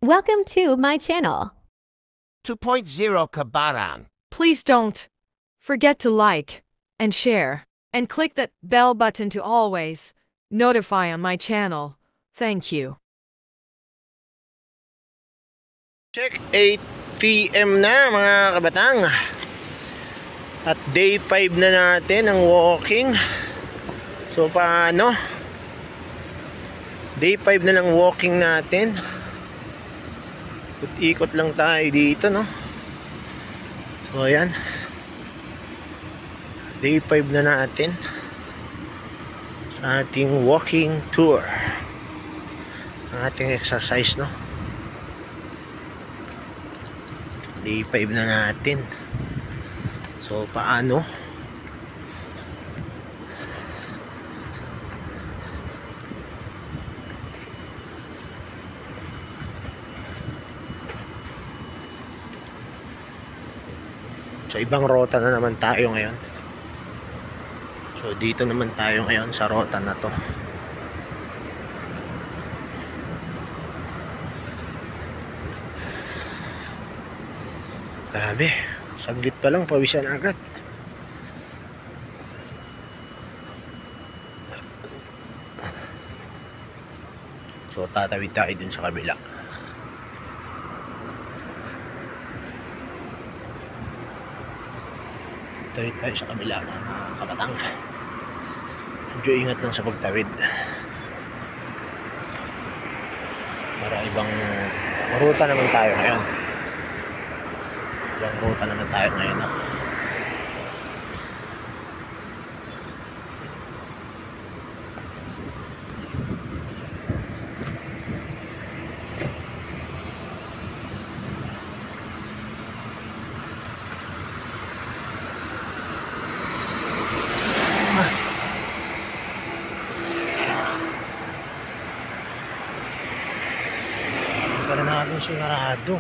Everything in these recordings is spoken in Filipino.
Welcome to my channel. 2.0 Kabaran. Please don't forget to like and share and click that bell button to always notify on my channel. Thank you. Check 8 PM na mga kabatang. At day 5 na natin ang walking. So paano? Day 5 na lang walking natin. Ikot lang tayo dito, no? So ayan. Day 5 na natin sa ating walking tour. Ang ating exercise, no? Day 5 na natin. So paano? So ibang rota na naman tayo ngayon. So dito naman tayo ngayon sa rota na to. Grabe, saglit pa lang pawisan agad. So tatawid tayo dun sa kabila. Tawid tayo sa kabila mga kabatang. Medyo ingat lang sa pagtawid. Para ibang ruta naman tayo ngayon. Ibang ruta naman tayo ngayon, no? Para natin sinarado.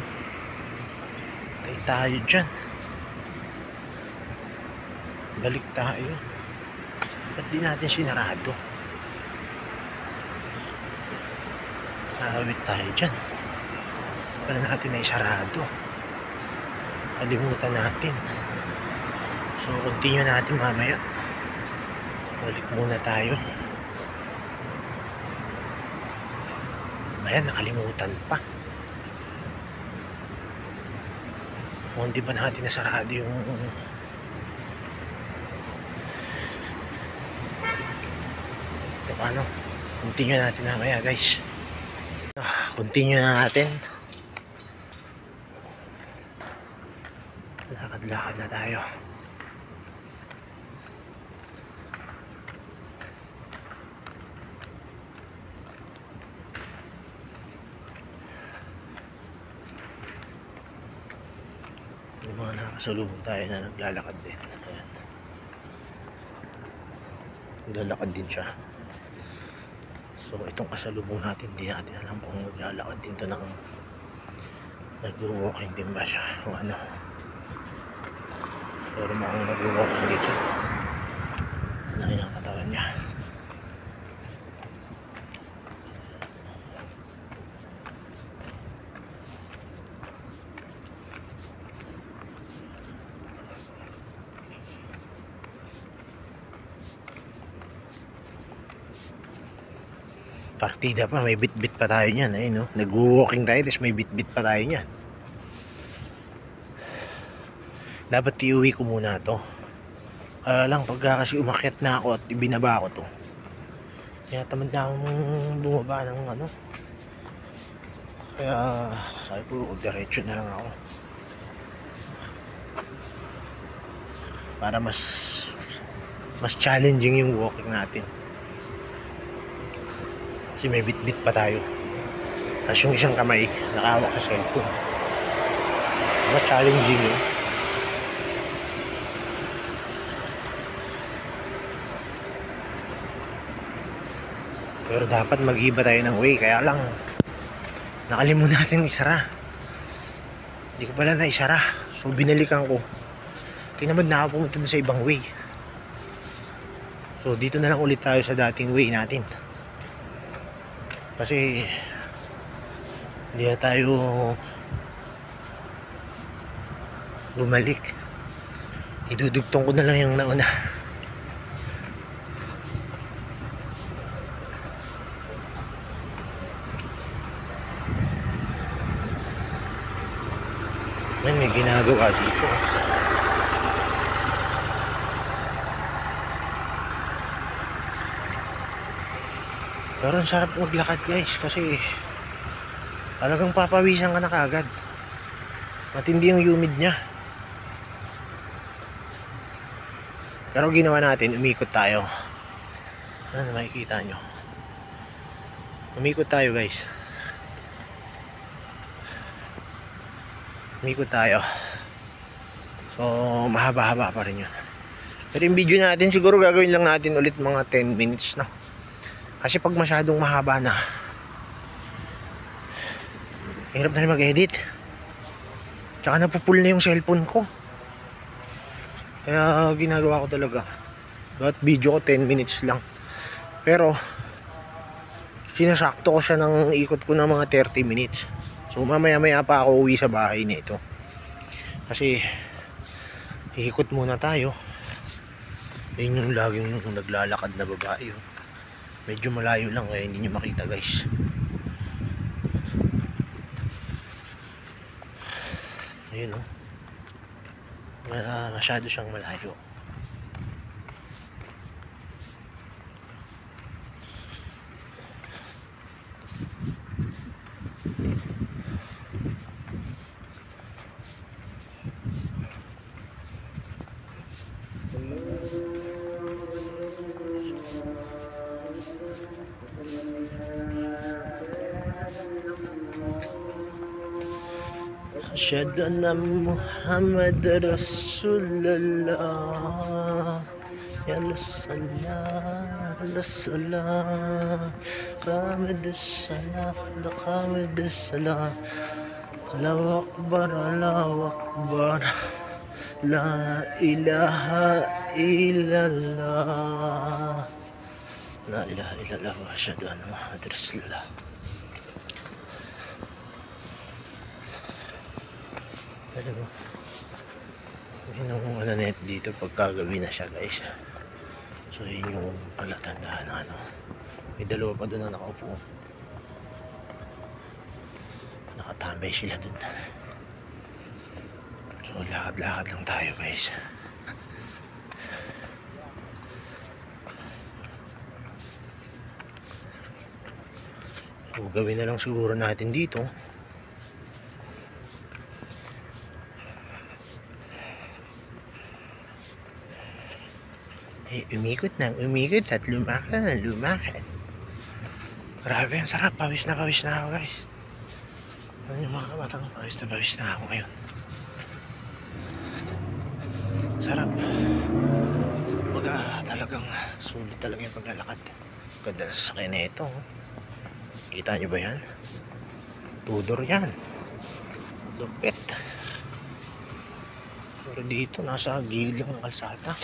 Tay tayo dyan. Balik tayo. Ba't di natin sinarado? Nakawit tayo dyan. Para natin na isarado. Kalimutan natin. So continue natin mamaya. Balik muna tayo. Ayan, nakalimutan pa. Kung hindi ba natin nasarado yung so paano? Continue natin mamaya, guys. Continue na natin. Lakad-lakad na tayo. Yung mga nakasalubong tayo na naglalakad din. Ayan. Naglalakad din siya. So itong kasalubong natin, hindi natin alam kung naglalakad din to ng nag-walking din ba siya o ano. Pero mukhang nag-walking din siya. Nahin ang katawan niya. Partida pa, may bit-bit pa tayo niyan. Ayun, no? Nag-walking tayo, tapos may bit-bit pa tayo niyan. Dapat iuwi ko muna to. Lang, pagka kasi umakyat na ako at ibinaba ko to. Kaya tamad na akong bumaba ng ano. Kaya, sabi ko, diretso na lang ako. Para mas challenging yung walking natin. Kasi may bit-bit pa tayo. Tapos yung isang kamay nakahawak sa cellphone. Mas challenging yun. Pero dapat mag-iba tayo ng way. Kaya lang nakalimutan natin isara. Hindi ko pala na isara. So binalikan ko. Tinamad na ako pumunta sa ibang way. So dito na lang ulit tayo sa dating way natin. Kasi Hindi na tayo bumalik. Idudugtong ko na lang yung nauna. May ginagawa dito. Pero ang sarap maglakad guys kasi talagang papawisan ka na kagad. Matindi yung humid niya. Pero ginawa natin, umikot tayo. Ano makikita nyo? Umikot tayo guys. Umikot tayo. So mahaba-haba pa rin yun. Pero yung video natin siguro gagawin lang natin ulit mga 10 minutes no? Kasi pag masyadong mahaba na, hirap na rin mag-edit. Tsaka napupul na yung cellphone ko. Kaya ginagawa ko talaga, bawat video ko 10 minutes lang. Pero sinasakto ko siya ng ikot ko ng mga 30 minutes. So mamaya-maya pa ako uwi sa bahay nito. Kasi ikot muna tayo. Yun yung laging naglalakad na babae. Medyo malayo lang kaya hindi nyo makita guys. Ayun o. Masyado siyang malayo. Asyhadu anna Muhammad Rasulullah. Ya Allah salam Qamid as-salah Qamid as-salah Allahu Akbar Allahu Akbar La ilaha illallah La ilaha illallah wa asyhadu anna Muhammad Rasulullah. Ano yung ano net dito pagkagabi na siya guys. So yun yung palatandaan na ano. May dalawa pa doon na nakaupo. Nakatambay sila doon. So lakad-lakad lang tayo guys. So gawin na lang siguro natin dito. Umikot at lumakad ng lumakad. Grabe, ang sarap. Pawis na ako guys. Ano yung mga kabatang pawis na ako ngayon. Sarap. Baga talagang sulit talaga yung paglalakad. Ganda na sasakyan na ito. Kita nyo ba yan? Tudor yan. Lupit. Pero dito nasa gilid lang ng kalsada.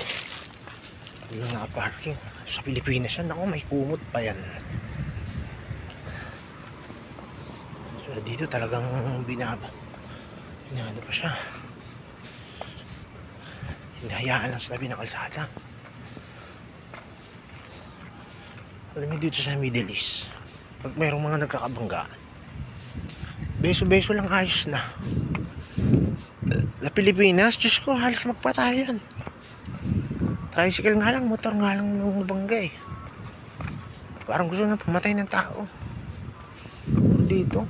Yung naka-parking sa Pilipinas yan, ako may kumot pa yan. So dito talagang binaba pa siya, hinahayaan lang sa tabi ng kalsada. Alam mo dito sa Middle East, pag mayroong mga nagkakabanggaan, beso-beso lang ayos na. Sa Pilipinas, Diyos ko, halos magpatayan. Tricycle nga lang, motor nga lang nung nabangga eh. Parang gusto na pumatay ng tao. Dito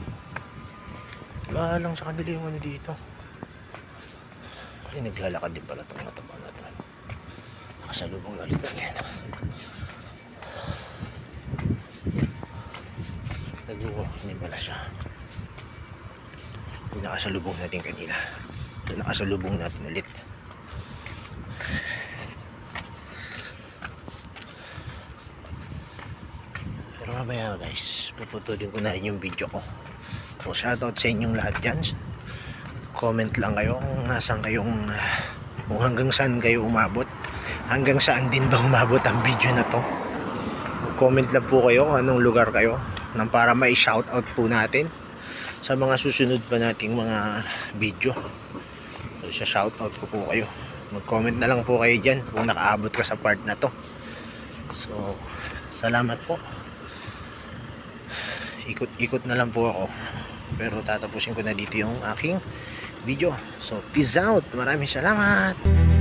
wala lang sa kanila yung ano dito. Ay, naglalakad din pala itong mataba na ito. Nakasalubong na ulit natin. Nag-walk din pala siya. Yung nakasalubong natin kanina, ito nakasalubong natin ulit. Mamaya guys, puputulin ko na rin yung video ko. So shoutout sa inyong lahat dyan. Comment lang kayo kung nasan kayong kung hanggang saan kayo umabot, hanggang saan din ba umabot ang video na to. Comment lang po kayo kung anong lugar kayo nang para ma-shoutout po natin. sa mga susunod pa nating mga video. So, shoutout ko po kayo. Mag-comment na lang po kayo dyan kung nakaabot ka sa part na to. So, salamat po. Ikot-ikot na lang po ako. Pero tatapusin ko na dito yung aking video. So, peace out. Maraming salamat.